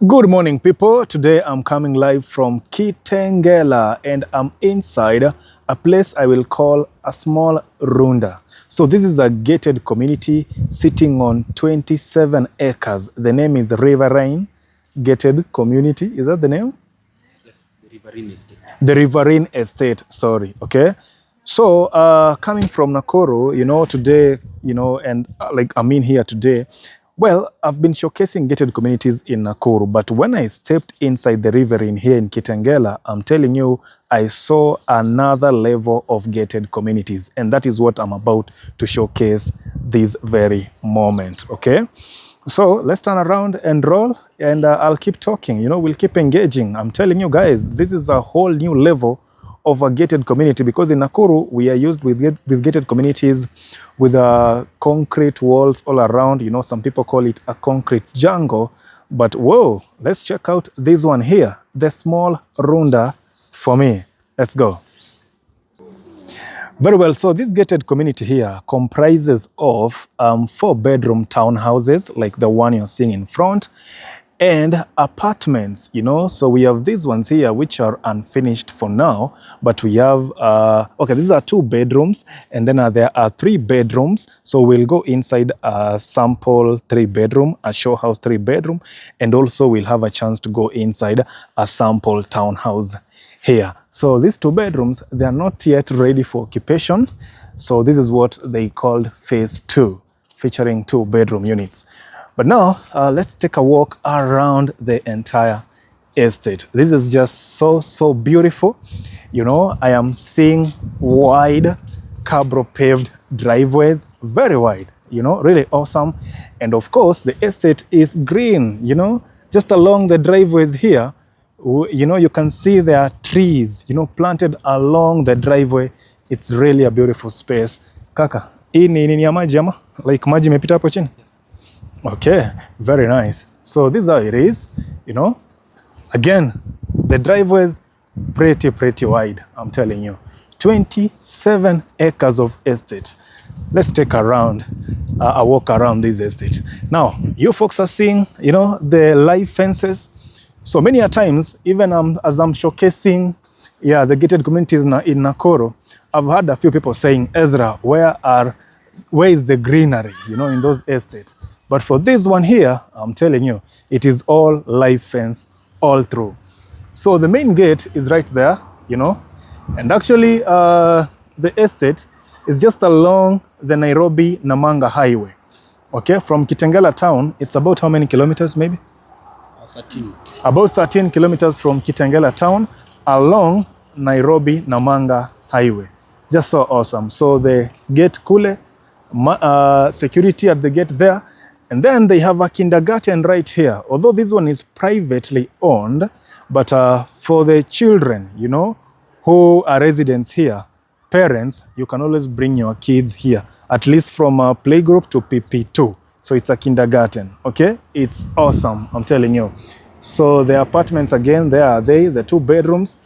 Good morning, people. Today I'm coming live from Kitengela and I'm inside a place I will call a small runda. So this is a gated community sitting on 27 acres. The name is Riverine Gated Community. Is that the name? Yes, the Riverine Estate. The Riverine Estate, sorry. Okay. So coming from Nakuru, today, and I'm in here today. Well, I've been showcasing gated communities in Nakuru, but when I stepped inside the Riverine here in Kitengela, I'm telling you, I saw another level of gated communities, and that is what I'm about to showcase this very moment, okay? So let's turn around and roll, and I'll keep talking, we'll keep engaging. I'm telling you guys, this is a whole new level of a gated community, because in Nakuru we are used with gated communities with concrete walls all around. Some people call it a concrete jungle, but whoa, let's check out this one here, the small runda for me. Let's go. Very well, so this gated community here comprises of 4-bedroom townhouses like the one you're seeing in front, and apartments, so we have these ones here which are unfinished for now, but we have these are 2 bedrooms, and then there are 3 bedrooms. So we'll go inside a sample 3-bedroom, a show house 3-bedroom, and also we'll have a chance to go inside a sample townhouse here. So these 2 bedrooms, they are not yet ready for occupation, so this is what they called phase 2, featuring 2-bedroom units. But now, let's take a walk around the entire estate. This is just so beautiful. I am seeing wide cabro paved driveways, very wide, really awesome. And of course, the estate is green, just along the driveways here, you can see there are trees, planted along the driveway. It's really a beautiful space. Kaka, hii ni ya maji ama? Like maji imepita hapo chini? Okay, very nice. So this is how it is, Again, the driveway is pretty wide, I'm telling you. 27 acres of estate. Let's take a walk around this estate. Now, you folks are seeing, the live fences. So many a times, even as I'm showcasing, the gated communities in Nakuru, I've had a few people saying, Ezra, where is the greenery, in those estates? But for this one here, I'm telling you, it is all live fence all through. So the main gate is right there, and actually the estate is just along the Nairobi-Namanga highway. Okay, from Kitengela town, it's about how many kilometers maybe? 13. About 13 kilometers from Kitengela town along Nairobi-Namanga highway. Just so awesome. So the gate kule, security at the gate there. And then they have a kindergarten right here. Although this one is privately owned, but for the children, who are residents here, parents, you can always bring your kids here, at least from playgroup to PP2. So it's a kindergarten, okay? It's awesome, I'm telling you. So the apartments, again, there are the 2 bedrooms,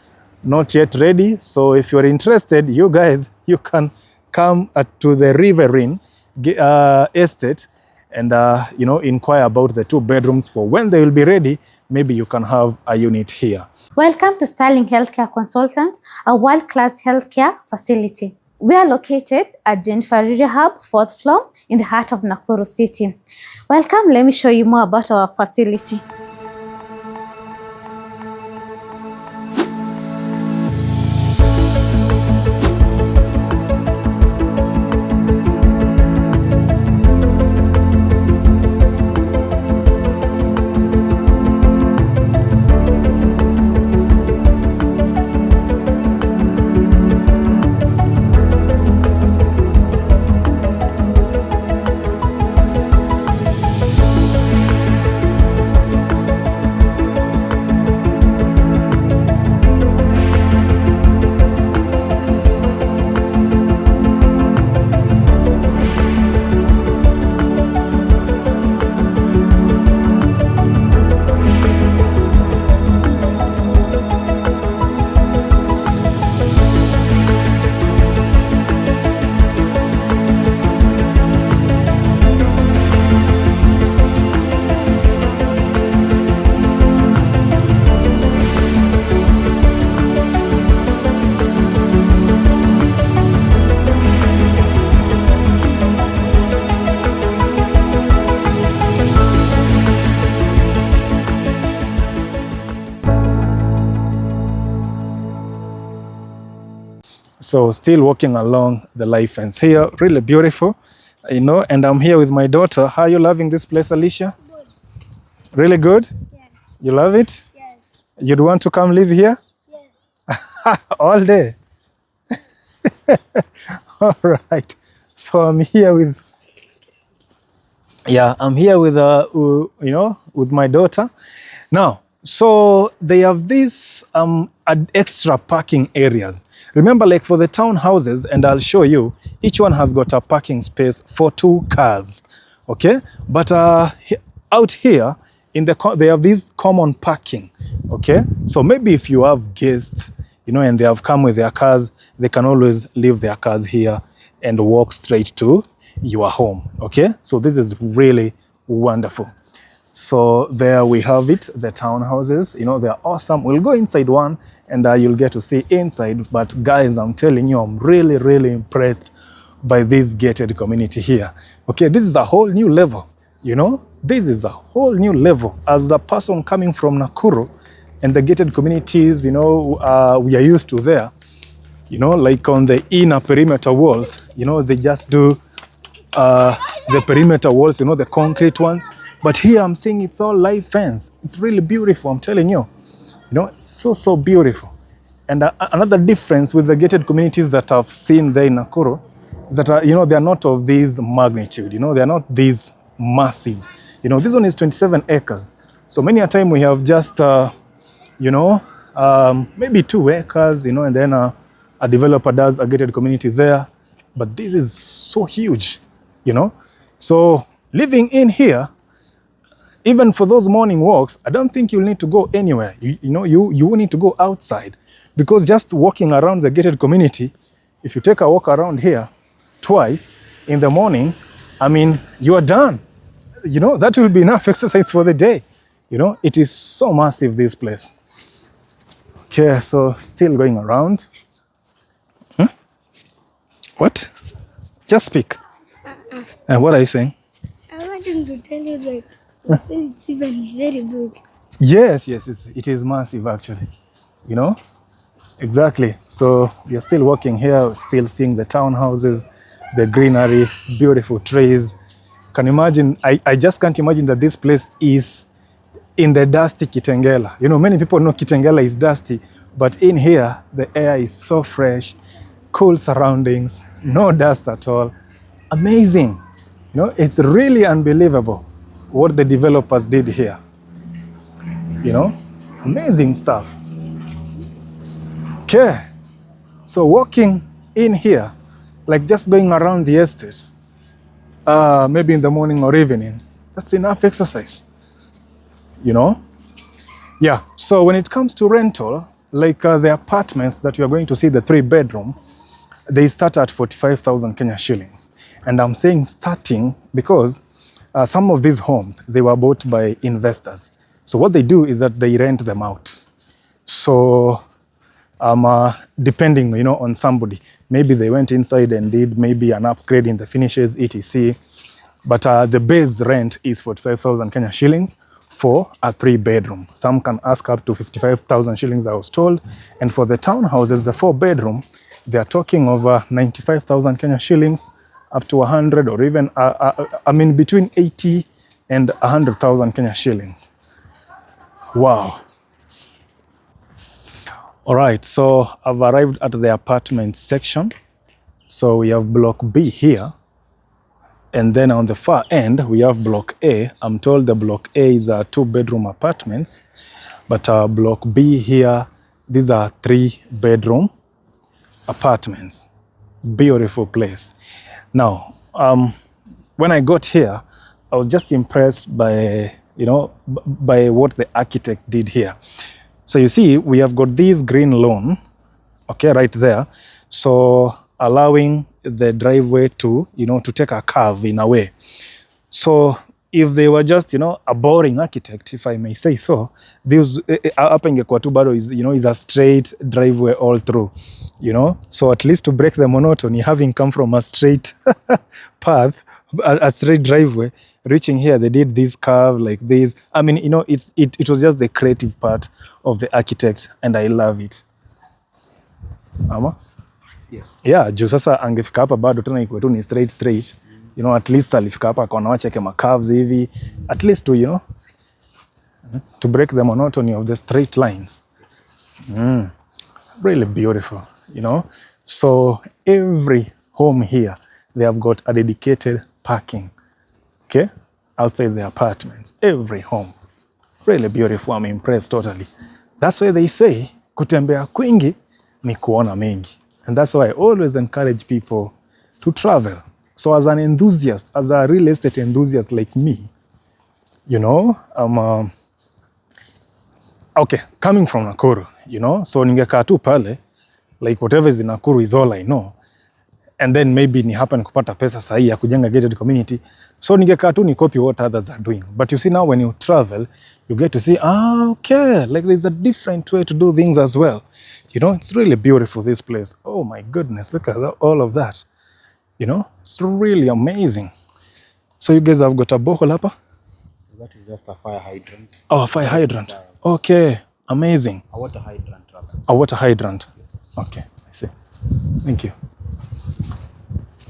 not yet ready. So if you're interested, you guys, you can come to the Riverine estate and inquire about the 2 bedrooms for when they will be ready. Maybe you can have a unit here. Welcome to Sterling Healthcare Consultants, a world-class healthcare facility. We are located at Jennifer Hub, 4th floor, in the heart of Nakuru City. Welcome, let me show you more about our facility. So still walking along the life fence here, really beautiful, you know, and I'm here with my daughter. How are you loving this place, Alicia? Good. Really good? Yes. You love it? Yes. You'd want to come live here? Yes. All day? All right. So I'm here with, you know, with my daughter. Now, so they have these extra parking areas. Remember, like for the townhouses, and I'll show you, each one has got a parking space for 2 cars, okay? But out here, they have this common parking, okay? So maybe if you have guests, you know, and they have come with their cars, they can always leave their cars here and walk straight to your home, okay? So this is really wonderful. So there we have it, the townhouses. You know, they're awesome. We'll go inside one and you'll get to see inside. But guys, I'm telling you, I'm really, really impressed by this gated community here. Okay, this is a whole new level, you know? This is a whole new level. As a person coming from Nakuru and the gated communities, you know, we are used to there, you know, like on the inner perimeter walls, you know, they just do the perimeter walls, you know, the concrete ones. But here I'm seeing it's all live fence. It's really beautiful, I'm telling you. You know, it's so, so beautiful. And another difference with the gated communities that I've seen there in Nakuru is that, you know, they're not of this magnitude, you know, they're not this massive. You know, this one is 27 acres. So many a time we have just, you know, maybe 2 acres, you know, and then a developer does a gated community there. But this is so huge, you know. So living in here, even for those morning walks, I don't think you'll need to go anywhere. You know, you will need to go outside, because just walking around the gated community, if you take a walk around here twice in the morning, I mean, you are done. You know, that will be enough exercise for the day. You know, it is so massive, this place. Okay, so still going around. What? Just speak. And what are you saying? I wanted to tell you that you said it's even very big. Yes, it is massive actually. You know? Exactly. So we are still walking here, still seeing the townhouses, the greenery, beautiful trees. Can you imagine? I just can't imagine that this place is in the dusty Kitengela. You know, many people know Kitengela is dusty, but in here, the air is so fresh, cool surroundings, no dust at all. Amazing. You know, it's really unbelievable what the developers did here. You know, amazing stuff. Okay, so walking in here, like just going around the estate, maybe in the morning or evening, that's enough exercise, you know? Yeah, so when it comes to rental, like the apartments that you are going to see, the 3-bedroom, they start at 45,000 Kenya shillings. And I'm saying starting because some of these homes, they were bought by investors. So what they do is that they rent them out. So depending, you know, on somebody, maybe they went inside and did maybe an upgrade in the finishes, etc. But the base rent is 45,000 Kenya shillings for a 3-bedroom. Some can ask up to 55,000 shillings, I was told. And for the townhouses, the 4-bedroom, they are talking over 95,000 Kenya shillings, up to 100, or even, I mean, between 80 and 100,000 Kenya shillings. Wow. All right, so I've arrived at the apartment section. So we have block B here. And then on the far end, we have block A. I'm told the block A is 2-bedroom apartments. But block B here, these are 3-bedroom apartments. Beautiful place. Now, when I got here, I was just impressed by, you know, by what the architect did here. So you see, we have got this green lawn, okay, right there. So allowing the driveway to, you know, to take a curve in a way. So if they were just, you know, a boring architect, if I may say so, this hapa ingekuwa tu bado is, you know, is a straight driveway all through, you know. So at least to break the monotony, having come from a straight path, a straight driveway, reaching here, they did this curve like this. I mean, you know, it was just the creative part of the architect, and I love it. Mama? Yes. Yeah, juu sasa angefika hapa bado tena ikuwe tu ni straight. You know, at least alifika hapa akaona wacheke curves hivi. At least to, you know, to break the monotony of the straight lines. Really beautiful, you know. So every home here, they have got a dedicated parking, okay, outside the apartments. Every home. Really beautiful. I'm impressed totally. That's why they say, kutembea kwingi ni kuona mengi. And that's why I always encourage people to travel. So as an enthusiast, as a real estate enthusiast like me, you know, okay, coming from Nakuru, you know, so ningekaa tu pale, like whatever is in Nakuru is all I know. And then maybe ni happen kupata pesa sahi ya kujenga gated community. So ningekaa tu ni copy what others are doing. But you see now when you travel, you get to see, okay, like there's a different way to do things as well. You know, it's really beautiful, this place. Oh my goodness, look at all of that. You know, it's really amazing. So you guys have got a borehole hapa? That is just a fire hydrant. Oh, a fire hydrant. Okay, amazing. A water hydrant rather. A water hydrant. Okay, I see. Thank you.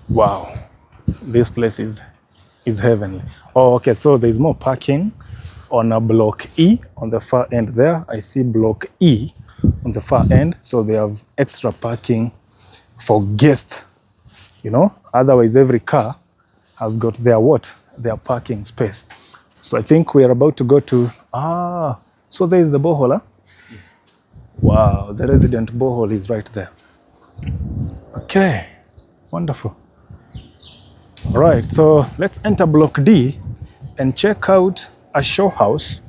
Wow, this place is heavenly. Oh, okay, so there's more parking on a block E on the far end there. I see block E on the far end. So they have extra parking for guests, you know. Otherwise, every car has got their parking space. So I think we are about to go to, so there is the borehole, huh? Yes. Wow, the resident borehole is right there. Okay, wonderful. All right, so let's enter block D and check out a show house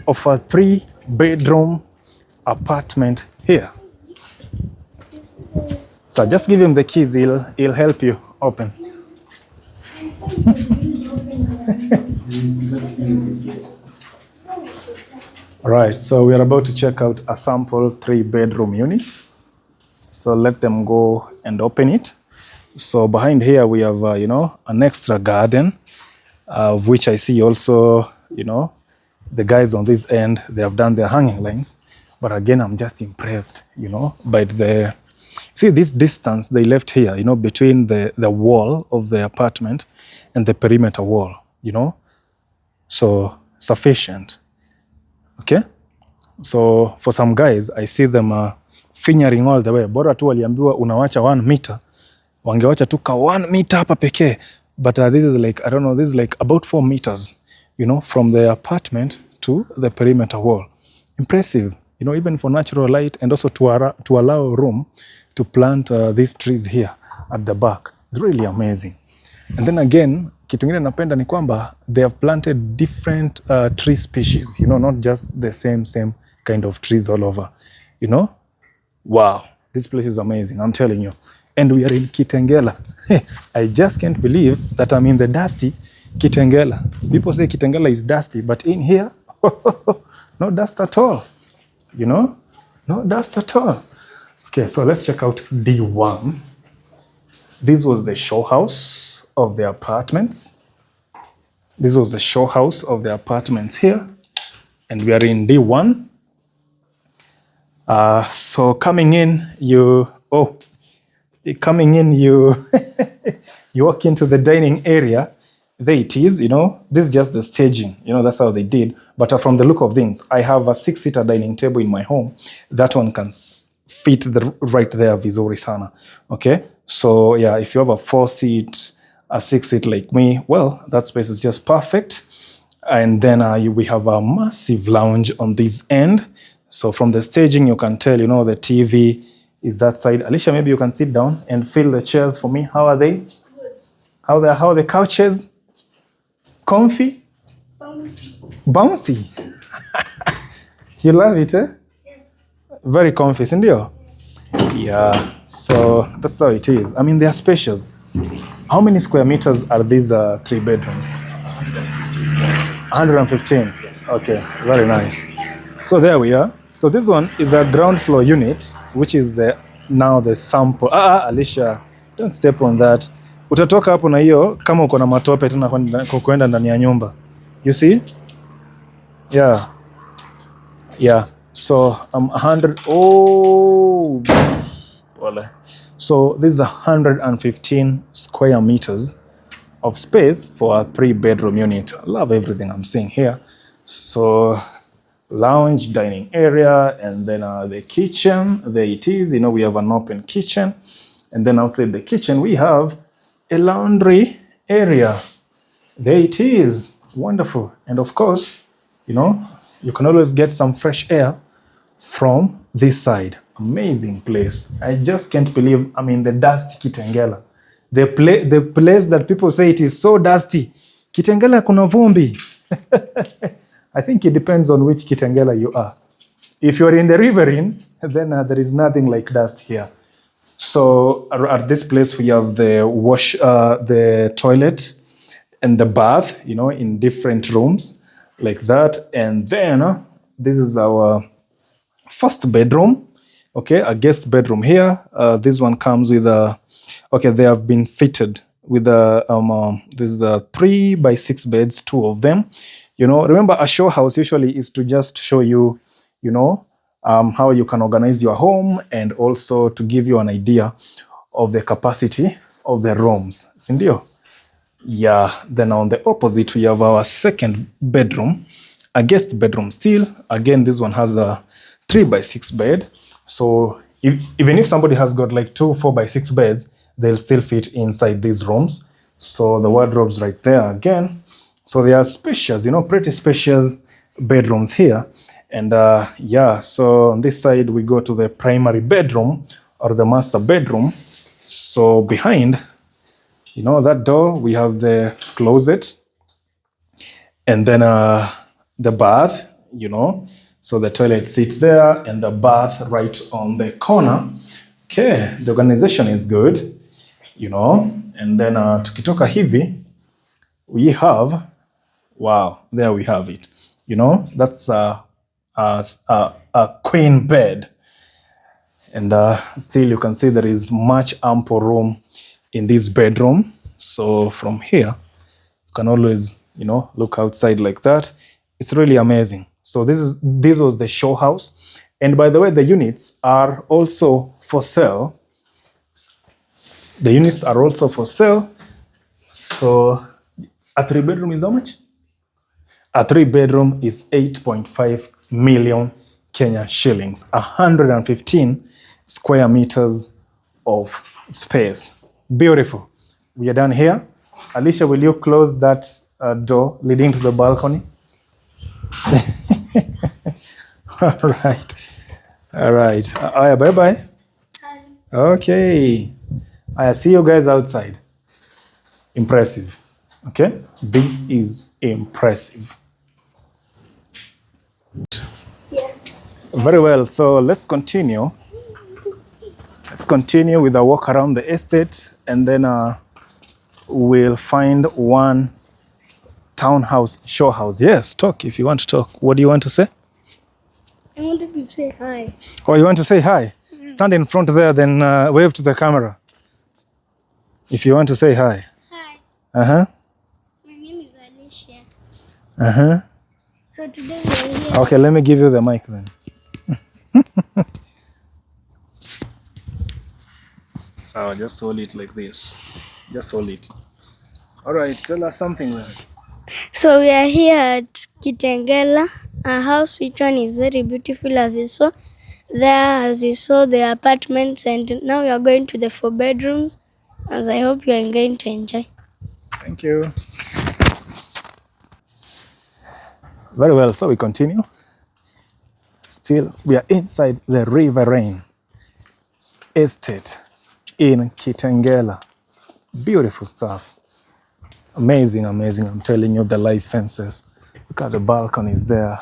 of a 3-bedroom apartment here. So just give him the keys, he'll help you open. All right, so we are about to check out a sample 3-bedroom unit. So let them go and open it. So behind here we have, you know, an extra garden, of which I see also, you know, the guys on this end, they have done their hanging lines. But again, I'm just impressed, you know, by see this distance they left here, you know, between the wall of the apartment and the perimeter wall, you know. So sufficient, okay. So for some guys, I see them fingering all the way. Bora tu waliambiwa unawacha 1 meter, wangewacha tu ka 1 meter hapa pekee. But this is like, I don't know, this is like about 4 meters, you know, from the apartment to the perimeter wall. Impressive, you know, even for natural light, and also to allow room to plant these trees here at the back. It's really amazing. And then again, kitu ngine napenda ni kwamba they have planted different tree species, you know, not just the same kind of trees all over, you know. Wow, this place is amazing, I'm telling you. And we are in Kitengela. I just can't believe that I'm in the dusty Kitengela. People say Kitengela is dusty, but in here, no dust at all, you know, no dust at all. Okay, so let's check out D1. This was the show house of the apartments. This was the show house of the apartments here. And we are in D1. So coming in, you walk into the dining area. There it is, you know, this is just the staging, you know, that's how they did. But from the look of things, I have a 6-seater dining table in my home. That one can fit right there vizuri sana. Okay, so yeah, if you have a 4-seat, a 6-seat like me, well, that space is just perfect. And then we have a massive lounge on this end. So from the staging, you can tell, you know, the TV is that side. Alicia, maybe you can sit down and feel the chairs for me. How are they? Good. How are the couches? Comfy? Bouncy. You love it, eh? Yes. Very comfy, sindio? Yeah, so that's how it is. I mean, they are spacious. How many square meters are these 3 bedrooms? 115. Okay, very nice. So there we are. So this one is a ground floor unit, which is now the sample. Alicia, don't step on that. Utatoka hapo na hiyo kama uko na matope tena kwenda ndani ya nyumba. You see? Yeah. Yeah. So 100. Oh. Wala. So this is 115 square meters of space for a 3-bedroom unit. I love everything I'm seeing here. So lounge, dining area, and then the kitchen. There it is. You know, we have an open kitchen. And then outside the kitchen, we have a laundry area. There it is. Wonderful. And of course, you know, you can always get some fresh air from this side. Amazing place. I just can't believe I'm in the dusty Kitengela. The place that people say it is so dusty. Kitengela kuna vumbi. I think it depends on which Kitengela you are. If you're in the Riverine, then there is nothing like dust here. So at this place we have the the toilet and the bath, you know, in different rooms like that. And then this is our first bedroom. Okay, a guest bedroom here. This one comes with a, okay, they have been fitted with a, this is a 3x6 beds, 2 of them. You know, remember a show house usually is to just show you, you know, how you can organize your home and also to give you an idea of the capacity of the rooms. Sindio? Yeah, then on the opposite, we have our second bedroom, a guest bedroom still. Again, this one has a 3x6 bed. So even if somebody has got like 2 4x6 beds, they'll still fit inside these rooms. So the wardrobes right there again. So they are spacious, you know, pretty spacious bedrooms here. And yeah, so on this side, we go to the primary bedroom or the master bedroom. So behind, you know, that door, we have the closet and then the bath, you know. So the toilet seat there and the bath right on the corner. Okay, the organization is good, you know. And then tukitoka hivi, we have, wow, there we have it. You know, that's a queen bed. And still you can see there is much ample room in this bedroom. So from here, you can always, you know, look outside like that. It's really amazing. So this was the show house. And by the way, the units are also for sale. The units are also for sale. So a 3-bedroom is how much? A 3-bedroom is 8.5 million Kenya shillings, 115 square meters of space. Beautiful. We are done here. Alicia, will you close that door leading to the balcony? All right. All right. Bye-bye. Okay. I see you guys outside. Impressive. Okay. This is impressive. Yeah. Very well. So let's continue. Let's continue with a walk around the estate, and then we'll find one townhouse show house. Yes, talk if you want to talk. What do you want to say? I wanted to say hi. Oh, you want to say hi? Stand in front there, then wave to the camera. If you want to say hi. Hi. Uh-huh. My name is Alicia. Uh-huh. So today we're here. Okay, let me give you the mic then. So just hold it like this. Just hold it. All right, tell us something then. So we are here at Kitengela, a house which one is very beautiful, as you saw. There, as you saw, the apartments, and now we are going to the 4 bedrooms, as I hope you are going to enjoy. Thank you. Very well, so we continue. Still, we are inside the Riverine estate in Kitengela. Beautiful stuff. Amazing, amazing. I'm telling you, the live fences. Look at the balconies there.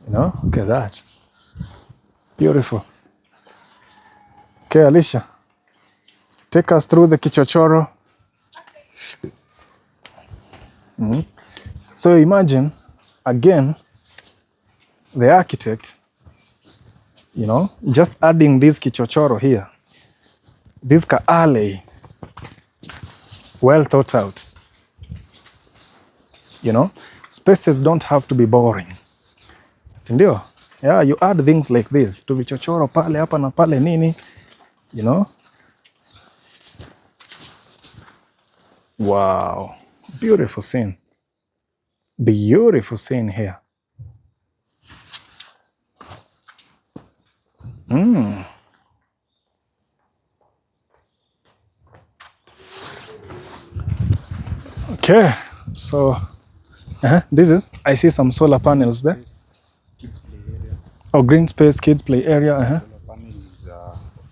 You know, look at that. Beautiful. Okay, Alicia, take us through the kichochoro. So imagine, again, the architect, you know, just adding this kichochoro here. This alley, well thought out. You know, spaces don't have to be boring. Sindio? Yeah, you add things like this. To vichochoro pale, hapa na pale nini. You know, Wow. Beautiful scene. Beautiful scene here. Okay, so this is, I see some solar panels there. Kids play area. Oh, green space, kids play area. Solar panel is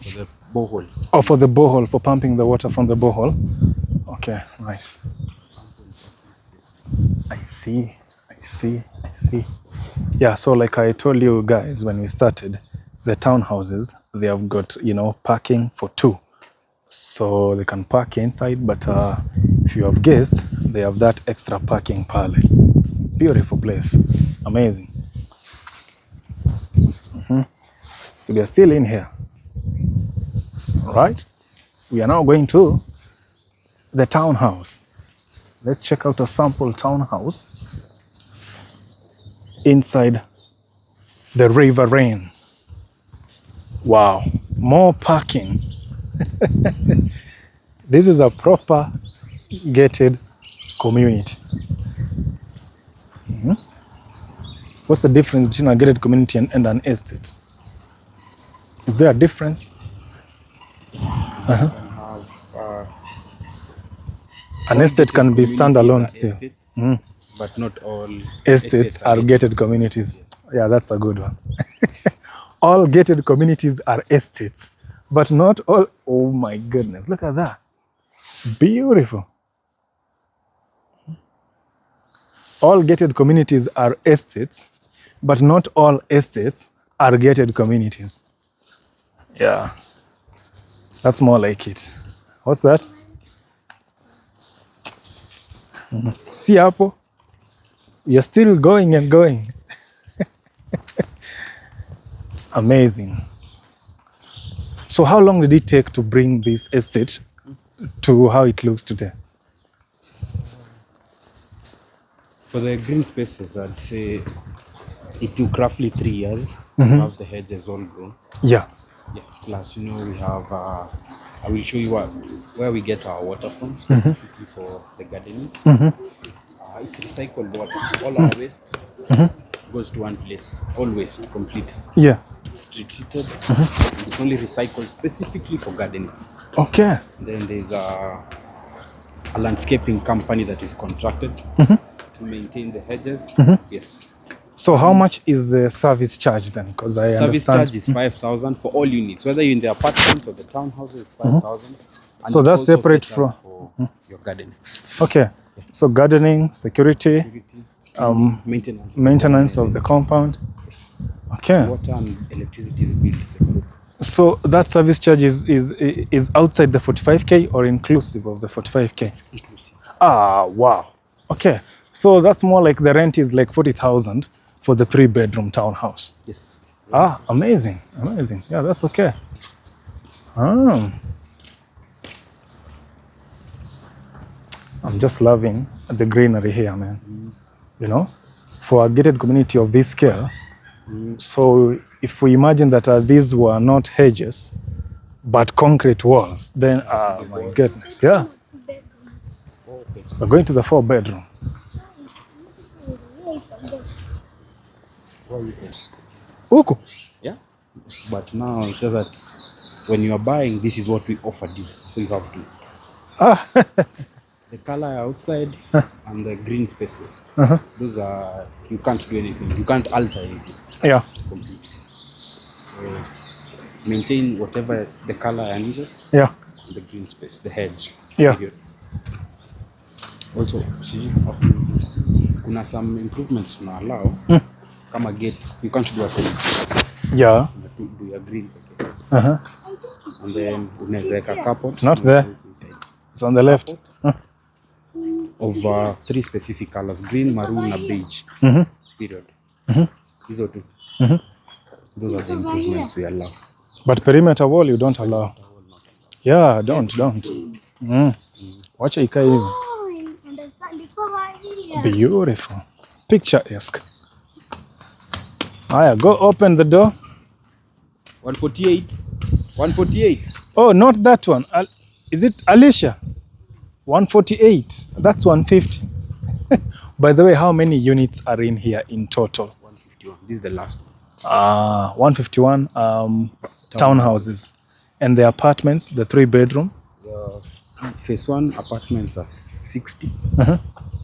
for the borehole. Oh, for the borehole, for pumping the water from the borehole. Okay, nice. I see. Yeah, so like I told you guys when we started, the townhouses, they have got, parking for two. So they can park inside, but if you have guests, they have that extra parking pale. Beautiful place. Amazing. So we are still in here. All right. We are now going to the townhouse. Let's check out a sample townhouse inside the Riverine. Wow, more parking. This is a proper gated community. What's the difference between a gated community and an estate? Is there a difference? An estate can be standalone still. Estates, but not all Estates are gated communities. Yes. Yeah, that's a good one. All gated communities are estates, but not all. Oh my goodness, look at that. Beautiful. All gated communities are estates, but not all estates are gated communities. Yeah, that's more like it. What's that? See, Apple, you're still going and going. Amazing. So how long did it take to bring this estate to how it looks today? For the green spaces, I'd say it took roughly 3 years to have the hedges all grown. Yeah. Yeah. Plus, we have. I will show you where we get our water from, specifically for the gardening. It's recycled water. All our waste goes to one place. All waste, complete. Yeah. It's treated. It's only recycled specifically for gardening. Okay. Then there's a landscaping company that is contracted to maintain the hedges. Yes. So how much is the service charge then? Because I Service understand. charge is 5,000 for all units, whether you're in the apartments or the townhouses. 5,000. And So it that's also separate caters from- for your garden. Okay. So gardening, security, maintenance of the compound. Yes. Okay. Water and electricity is billed separate. So that service charge is outside the 45K or inclusive of the 45K? Inclusive. Ah, wow. Okay. So that's more like the rent is like 40,000 for the 3-bedroom townhouse. Yes. Ah, amazing. Amazing. Yeah, that's okay. Ah. I'm just loving the greenery here, man. For a gated community of this scale. So if we imagine that these were not hedges, but concrete walls, then, my goodness, yeah. We're going to the 4-bedroom. Uku. Yeah. But now it says that when you are buying, this is what we offered you. So you have to. The color outside and the green spaces. Those are, you can't do anything. You can't alter anything. Yeah. Completely. So maintain whatever the color and Yeah. the green space, the hedge. Yeah. Also, see, kuna some improvements to allow. Kama gate, you can't do a solid. Yeah. You have to do a green. Uh-huh. And then unaweza weka carport. It's not there. It's on the left. Of 3 specific colors: green, maroon, and beige. Period. These are 2. Those are the improvements we allow. But perimeter wall you don't allow. Yeah, don't. Wacha ikae hivi. Beautiful. Picturesque. Aya, go open the door. 148. 148. Oh, not that one. Is it Alicia? 148. That's 150. By the way, how many units are in here in total? 151. This is the last one. 151 townhouses. And the apartments, the 3-bedroom? The phase 1 apartments are 60.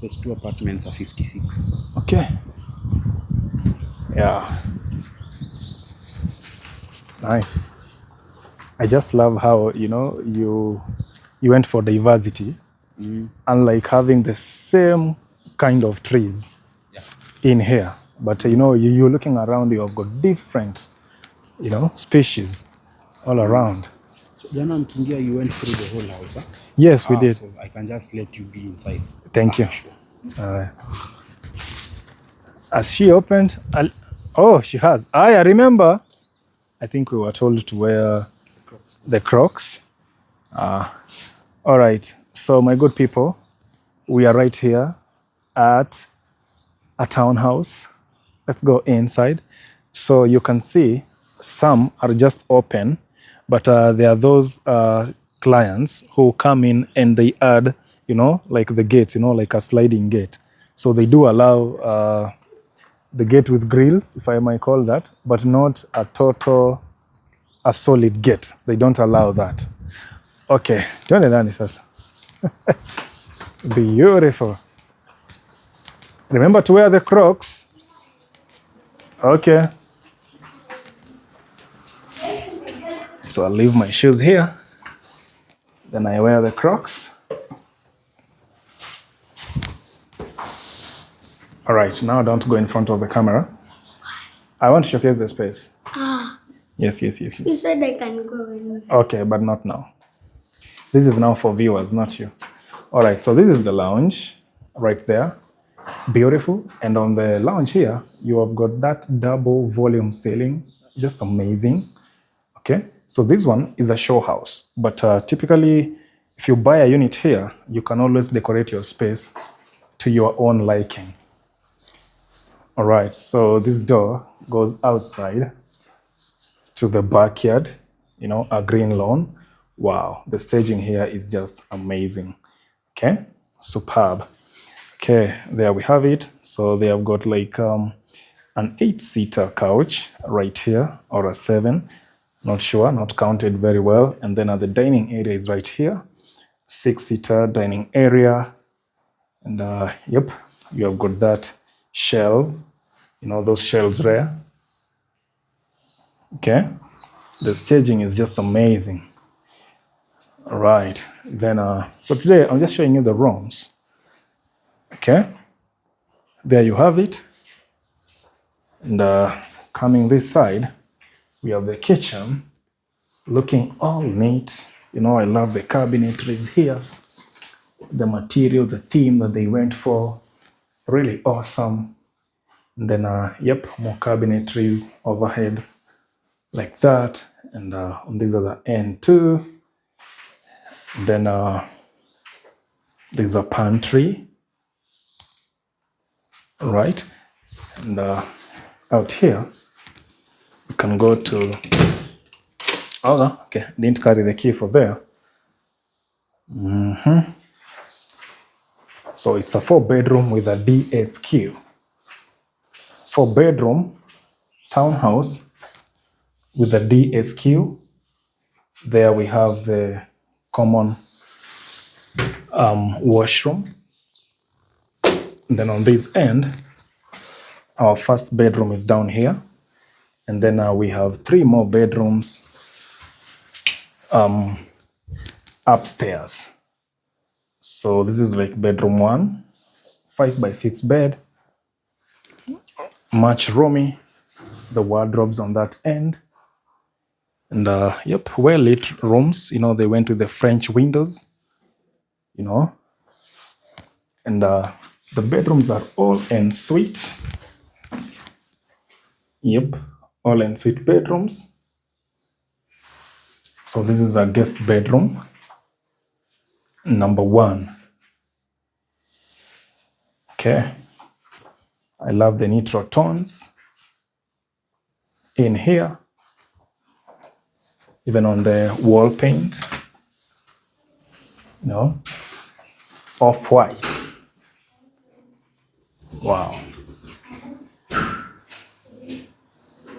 Phase 2 apartments are 56. Okay. Yeah. Nice. I just love how, you went for diversity. Unlike having the same kind of trees in here. But, you're looking around, you have got different, species all around. Jana Mkingia, you went through the whole house, huh? Yes, we did. So I can just let you be inside. Thank you. Sure. As she opened, oh, she has. I remember. I think we were told to wear the Crocs. All right. So, my good people, we are right here at a townhouse. Let's go inside. So you can see some are just open, but there are those clients who come in and they add, like the gates, like a sliding gate. So they do allow the gate with grills, if I might call that, but not a solid gate. They don't allow that. Okay, tuende ndani sasa. Beautiful. Remember to wear the Crocs. Okay. So I'll leave my shoes here. Then I wear the Crocs. All right, now don't go in front of the camera. I want to showcase the space. Yes. You said I can go in. Okay, but not now. This is now for viewers, not you. All right, so this is the lounge right there. Beautiful. And on the lounge here, you have got that double volume ceiling. Just amazing. Okay, so this one is a show house. But typically, if you buy a unit here, you can always decorate your space to your own liking. All right, so this door goes outside to the backyard, a green lawn. Wow, the staging here is just amazing. Okay, superb. Okay, there we have it. So they have got like an 8-seater couch right here, or a 7. Not sure, not counted very well. And then the dining area is right here. 6-seater dining area. And yep, you have got that shelf, those shelves there. Okay, the staging is just amazing. All right, then so today I'm just showing you the rooms. Okay, there you have it. And coming this side, we have the kitchen, looking all neat. I love the cabinetries here. The material, the theme that they went for, really awesome. And then, yep, more cabinetries overhead like that. And on this other end too. Then there's a pantry, right? And out here, you can go to, oh, okay, didn't carry the key for there. So it's a 4-bedroom with a DSQ. 4-bedroom townhouse with a DSQ. There we have the common washroom. And then on this end, our first bedroom is down here. And then we have 3 more bedrooms upstairs. So this is like bedroom 1, 5x6 bed, much roomy. The wardrobes on that end. And yep, well lit rooms. They went with the French windows, And the bedrooms are all en suite. Yep, all en suite bedrooms. So this is our guest bedroom, number 1. Okay. I love the neutral tones in here. Even on the wall paint, off-white. Wow.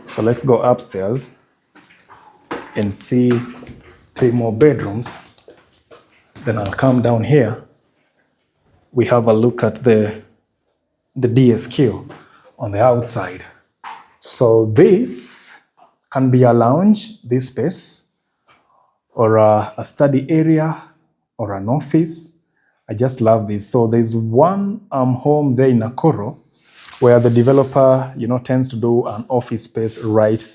So let's go upstairs and see 3 more bedrooms. Then I'll come down here. We have a look at the DSQ on the outside. So this can be a lounge, this space, or a study area, or an office. I just love this. So there's one home there in Nakuru where the developer, tends to do an office space right,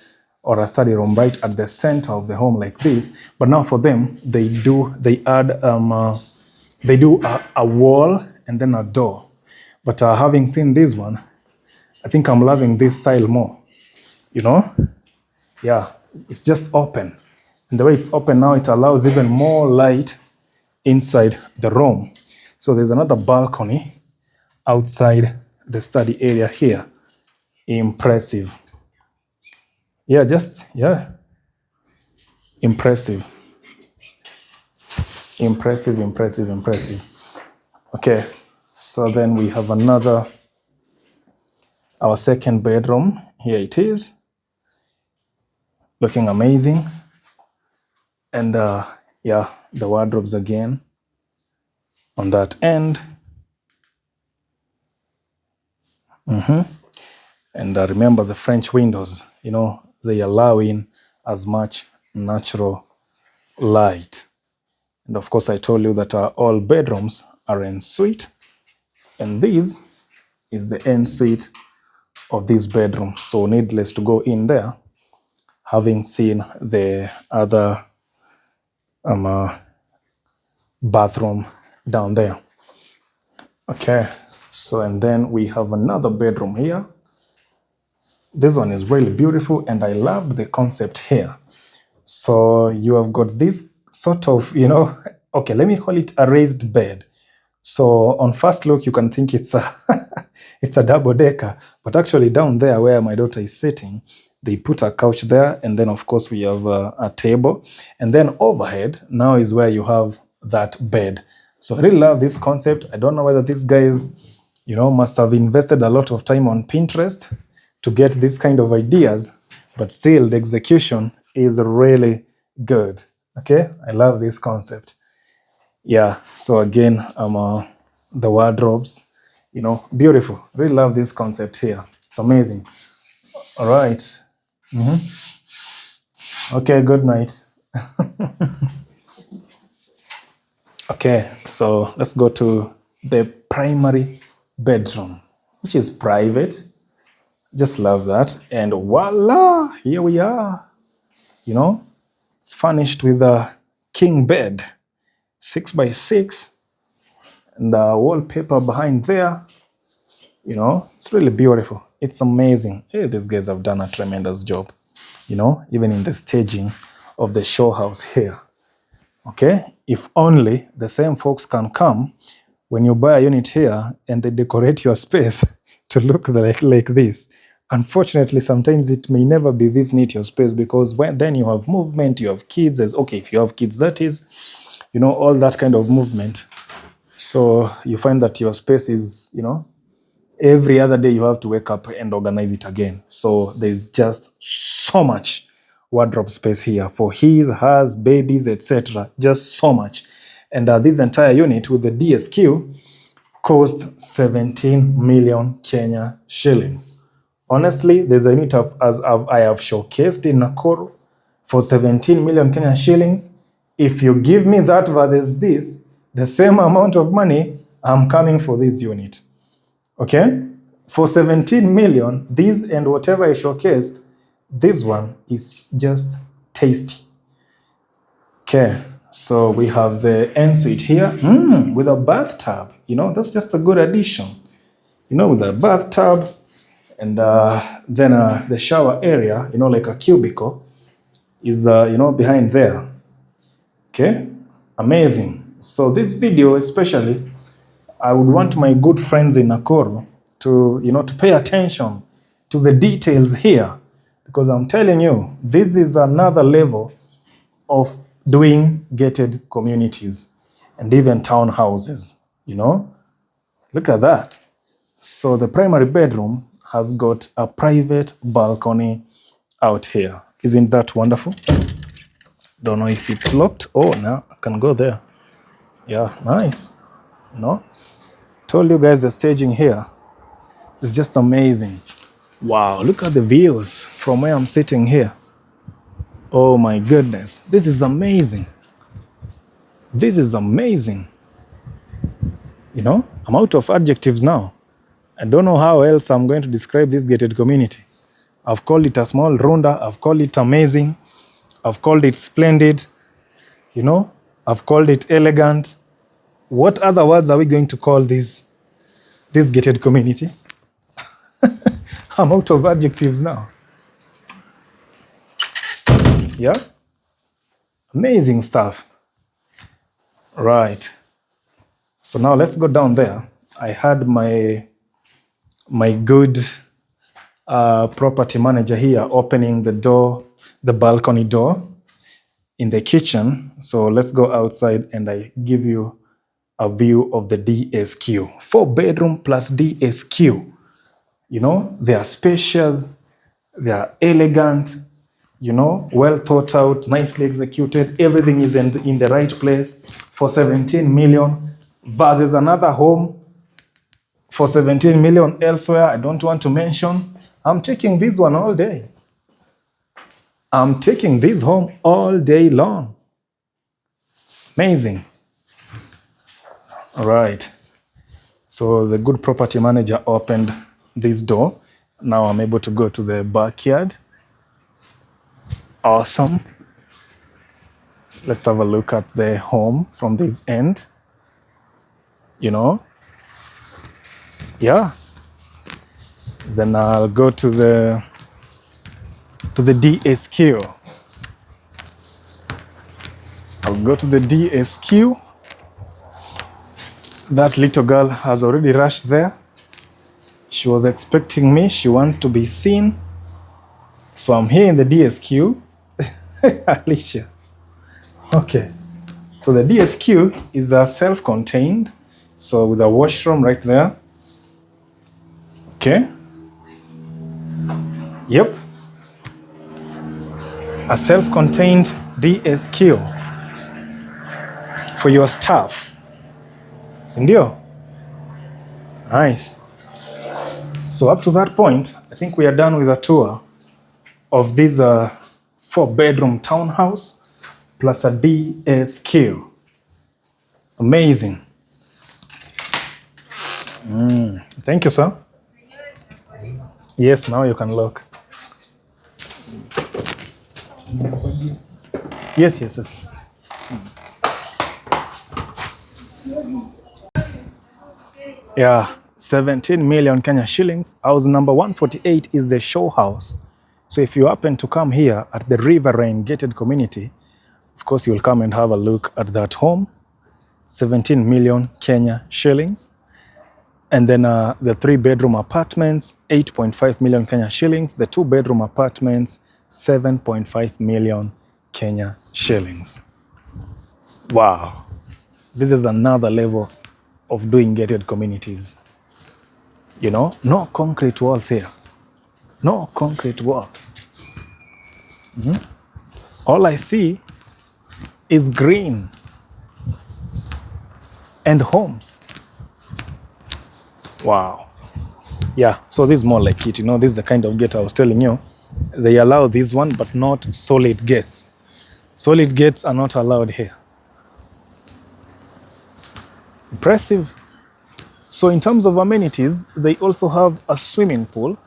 or a study room right at the center of the home like this. But now for them, they add a wall and then a door. But having seen this one, I think I'm loving this style more. Yeah, it's just open. And the way it's open now, it allows even more light inside the room. So there's another balcony outside the study area here. Impressive. Yeah, impressive. Impressive. Okay, so then we have our second bedroom. Here it is. Looking amazing. And yeah, the wardrobes again on that end. And remember the French windows, they allow in as much natural light. And of course, I told you that all bedrooms are en suite. And this is the en suite of this bedroom. So needless to go in there, having seen the other bathroom down there. Okay, so and then we have another bedroom here. This one is really beautiful, and I love the concept here. So you have got this sort of, okay, let me call it a raised bed. So on first look, you can think it's a double decker, but actually down there where my daughter is sitting, they put a couch there, and then of course we have a table, and then overhead now is where you have that bed. So I really love this concept. I don't know whether these guys, must have invested a lot of time on Pinterest to get this kind of ideas, but still the execution is really good. Okay, I love this concept. Yeah, so again, the wardrobes, beautiful. Really love this concept here. It's amazing. All right. Okay, good night. Okay, so let's go to the primary bedroom, which is private. Just love that. And voila, here we are. It's furnished with a king bed, 6x6, and the wallpaper behind there. It's really beautiful. It's amazing. Hey, these guys have done a tremendous job, even in the staging of the show house here. Okay, if only the same folks can come when you buy a unit here and they decorate your space to look like this. Unfortunately, sometimes it may never be this neat, your space, because then you have movement, you have kids, if you have kids, that is, all that kind of movement. So you find that your space is, every other day you have to wake up and organize it again. So there's just so much wardrobe space here for his, hers, babies, etc. Just so much. And this entire unit with the DSQ cost 17 million Kenya shillings. Honestly, there's a unit as I have showcased in Nakuru for 17 million Kenya shillings. If you give me that versus this, the same amount of money, I'm coming for this unit. Okay? For 17 million, this and whatever I showcased, this one is just tasty. Okay, so we have the ensuite here with a bathtub. That's just a good addition. With a bathtub. And then the shower area, like a cubicle, is, behind there. Okay, amazing. So this video especially, I would want my good friends in Nakuru to pay attention to the details here. Because I'm telling you, this is another level of doing gated communities and even townhouses. You know, look at that. So the primary bedroom has got a private balcony out here. Isn't that wonderful? Don't know if it's locked. Oh, no, I can go there. Yeah, nice. You know, told you guys the staging here is just amazing. Wow, look at the views from where I'm sitting here. Oh my goodness, this is amazing. This is amazing. You know, I'm out of adjectives now. I don't know how else I'm going to describe this gated community. I've called it a small runda, I've called it amazing, I've called it splendid, you know, I've called it elegant. What other words are we going to call this gated community? I'm out of adjectives now. Yeah? Amazing stuff. Right. So now let's go down there. I had my good property manager here opening the door, the balcony door in the kitchen. So let's go outside and I give you a view of the DSQ. 4-bedroom plus DSQ. You know, they are spacious, they are elegant, you know, well thought out, nicely executed. Everything is in the right place for 17 million versus another home for 17 million elsewhere. I don't want to mention. I'm taking this one all day. I'm taking this home all day long. Amazing. All right. So the good property manager opened this door. Now I'm able to go to the backyard. Awesome. Let's have a look at the home from this end. You know? Yeah. Then I'll go to the DSQ. I'll go to the DSQ. That little girl has already rushed there. She was expecting me. She wants to be seen. So I'm here in the DSQ. Alicia. Okay. So the DSQ is a self-contained. So with a washroom right there. Okay. Yep. A self-contained DSQ for your staff. Sindio? Nice. So up to that point, I think we are done with a tour of this 4-bedroom townhouse plus a DSQ. Amazing. Thank you, sir. Yes, now you can lock. Yes. Yeah, 17 million Kenya shillings. House number 148 is the show house. So if you happen to come here at the Riverine gated community, of course you'll come and have a look at that home. 17 million Kenya shillings. And then the 3-bedroom apartments, 8.5 million Kenya shillings. The 2-bedroom apartments, 7.5 million Kenya shillings. Wow. This is another level of doing gated communities. You know, no concrete walls here. No concrete walls. All I see is green and homes. Wow. Yeah, so this is more like it. You know, this is the kind of gate I was telling you. They allow this one, but not solid gates. Solid gates are not allowed here. Impressive. So in terms of amenities, they also have a swimming pool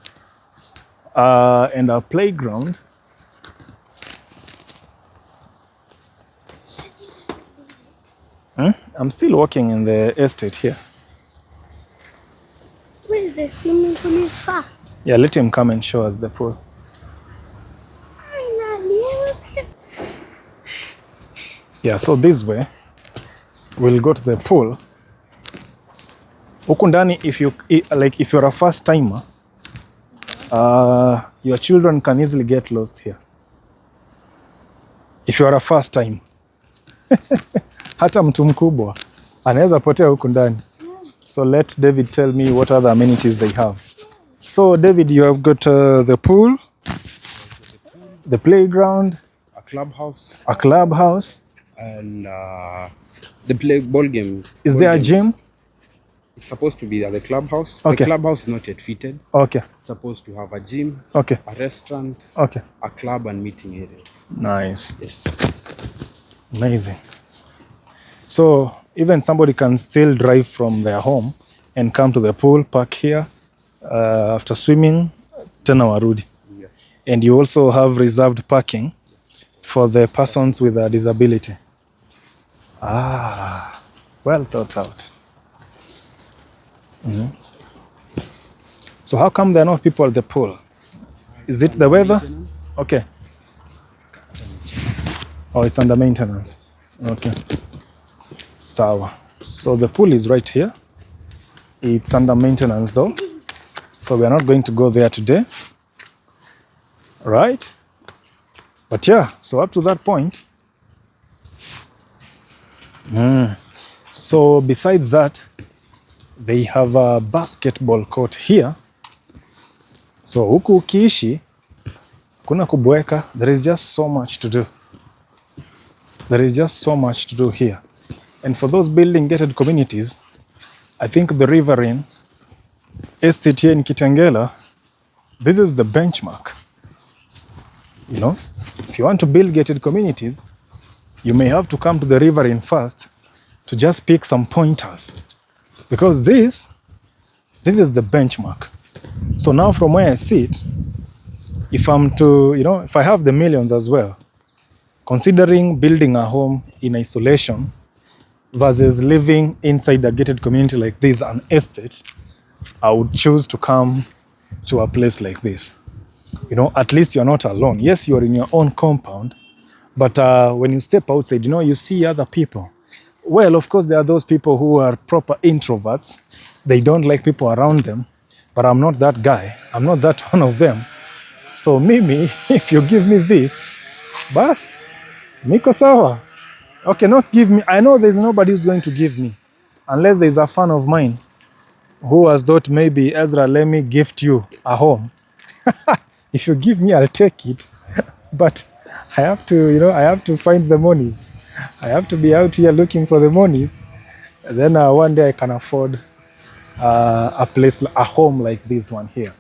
and a playground. I'm still walking in the estate here. Where is the swimming pool is far? Yeah, let him come and show us the pool. Yeah, so this way, we'll go to the pool. Huku ndani, if you're a first timer, your children can easily get lost here. If you're a first time. Hata mtu mkubwa anaweza potea huku ndani. So let David tell me what other amenities they have. So David, you have got the pool, the playground, a clubhouse, and the ball game. Is there a gym? It's supposed to be at the clubhouse. Okay. The clubhouse is not yet fitted. Okay. It's supposed to have a gym, okay, a restaurant, okay. a club, and meeting areas. Nice. Yes. Amazing. So even somebody can still drive from their home and come to the pool, park here, after swimming, tena warudi. Yeah. And you also have reserved parking for the persons with a disability. Ah, well thought out. So how come there are not people at the pool? Is it the weather? Okay. Oh, it's under maintenance. Okay. Sawa. So the pool is right here. It's under maintenance though. So we are not going to go there today. Right? But yeah, so up to that point. So besides that, they have a basketball court here. So huku ukiishi, kuna kubweka, there is just so much to do. There is just so much to do here. And for those building gated communities, I think the Riverine estate here in Kitengela, this is the benchmark. You know, if you want to build gated communities, you may have to come to the Riverine first to just pick some pointers. Because this is the benchmark. So now from where I sit, if I'm to, you know, if I have the millions as well, considering building a home in isolation versus living inside a gated community like this, an estate, I would choose to come to a place like this. You know, at least you're not alone. Yes, you're in your own compound, but when you step outside, you know, you see other people. Well, of course, there are those people who are proper introverts. They don't like people around them, but I'm not that guy. I'm not that one of them. So Mimi, if you give me this, bas, niko sawa. Okay, not give me. I know there's nobody who's going to give me, unless there's a fan of mine who has thought maybe, Ezra, let me gift you a home. If you give me, I'll take it. But I have to, you know, I have to find the monies. I have to be out here looking for the monies. Then one day I can afford a place, a home like this one here.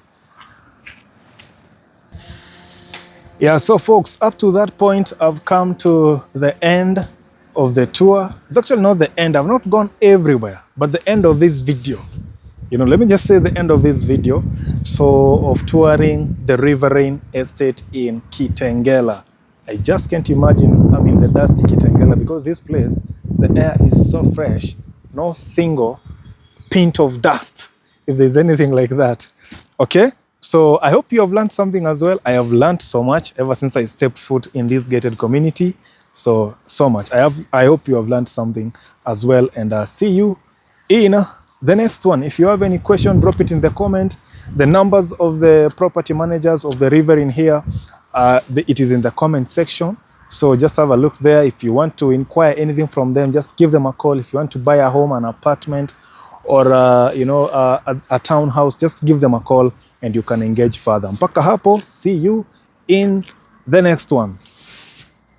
Yeah, so folks, up to that point, I've come to the end of the tour. It's actually not the end. I've not gone everywhere, but the end of this video. You know, let me just say the end of this video. So, of touring the Riverine estate in Kitengela. I just can't imagine I'm in the dusty Kitengela because this place, the air is so fresh. No single pint of dust, if there's anything like that. Okay? So I hope you have learned something as well. I have learned so much ever since I stepped foot in this gated community. So much. I hope you have learned something as well. And see you in the next one. If you have any question, drop it in the comment. The numbers of the property managers of the Riverine here, it is in the comment section. So just have a look there. If you want to inquire anything from them, just give them a call. If you want to buy a home, an apartment, or a townhouse, just give them a call and you can engage further. Mpaka hapo, see you in the next one.